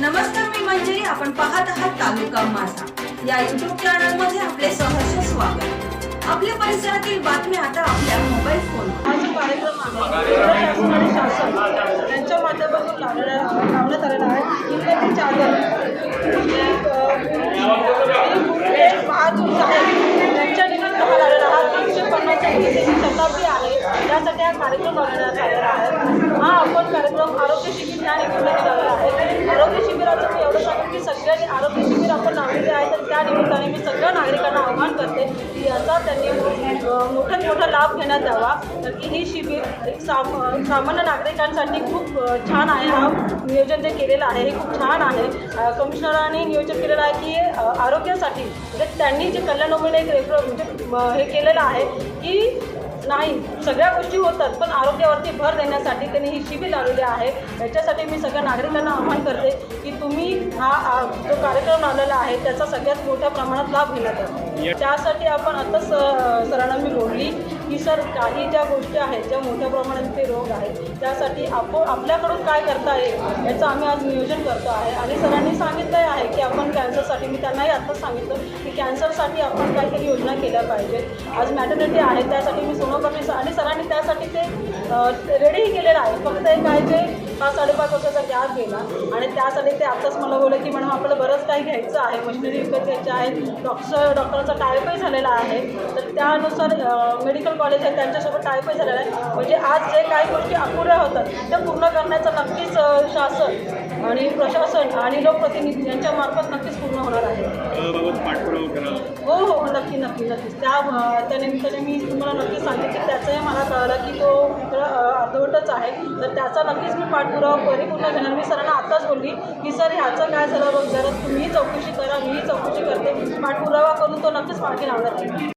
नमस्कार, मी मंजिरी. आपण पाहत आहात तालुका माझा या YouTube चॅनल मध्ये आपले सहर्ष स्वागत. आपल्या परिसरातील बातम्या आता आपल्या मोबाईल फोन. हा जो कार्यक्रम आहे शासन यांच्या माध्यमातून लावण्यात आलेला आहे. इंग्रजी चादर महाजूस आहे त्यांच्या निमित्त हा लावलेला हा 350 शताब्दी आहे. त्यासाठी हा कार्यक्रम लावण्यात आलेला आहे. हा आपण कार्यक्रम आरोग्य शिबिर या निमित्ताने लावलेला आहे. आरोग्य शिबिराचं मी एवढं सांगेन की सगळ्यांनी आरोग्य शिबिर आपण लावलेले आहे, तर त्या निमित्ताने मी सगळ्या नागरिकांना आवाहन करते की याचा त्यांनी मोठ्यात मोठा लाभ घेण्यात यावा. तर की ही शिबिर एक सामान्य नागरिकांसाठी खूप छान आहे. हा नियोजन जे केलेलं आहे हे खूप छान आहे. कमिशनरांनी नियोजन केलेलं आहे की आरोग्यासाठी म्हणजे त्यांनी जे कल्याण एक हे केलेलं आहे की नाही सगळ्या गोष्टी होतात, पण आरोग्यावरती भर देण्यासाठी त्यांनी ही शिबिर लावलेली आहे. याच्यासाठी मी सगळ्या नागरिकांना आवाहन करते की तुम्ही हा जो कार्यक्रम लावलेला आहे त्याचा सगळ्यात मोठ्या प्रमाणात लाभ घेण्यात यावा. त्यासाठी आपण आताच सरांना मी बोलली की सर काही ज्या गोष्टी आहेत ज्या मोठ्या प्रमाणात ते रोग आहेत त्यासाठी आपल्याकडून काय करता येईल याचं आम्ही आज नियोजन करतो आहे. आणि सरांनी सांगितलं आहे की आपण कॅन्सरसाठी, मी त्यांनाही आत्ताच सांगितलं की कॅन्सरसाठी आपण काहीतरी योजना केल्या पाहिजेत. आज मॅटर्निटी आहे त्यासाठी मी सोनोग्राफी आणि सरांनी त्यासाठी ते रेडीही केलेलं आहे. फक्त एक आहे जे 5-5.5 वर्षाचा गॅप गेला आणि त्यासाठी ते आत्ताच मला बोललं की मॅडम आपल्याला बरंच काही घ्यायचं आहे, मशिनरी विकत घ्यायच्या आहेत, डॉक्टरांचा टायपही झालेला आहे. तर त्यानुसार मेडिकल कॉलेज आहे त्यांच्यासोबत टायपही झालेला आहे. म्हणजे आज जे काही गोष्टी अपुऱ्या होतात त्या पूर्ण करण्याचं नक्कीच शासन आणि प्रशासन आणि लोकप्रतिनिधी यांच्यामार्फत नक्कीच पूर्ण होणार आहे. हो नक्कीच त्या निमित्ताने मी तुम्हाला नक्कीच सांगेन की त्याचंही मला कळलं की तो अर्धवटच आहे. तर त्याचा नक्कीच मी पाठपुरावा परिपूर्ण घेणार. मी सरांना आत्ताच बोलली की सर ह्याचं काय झालं, जरा तुम्हीही चौकशी करा, मीही चौकशी करते, पाठपुरावा करून तो नक्कीच मागे लावणार आहे.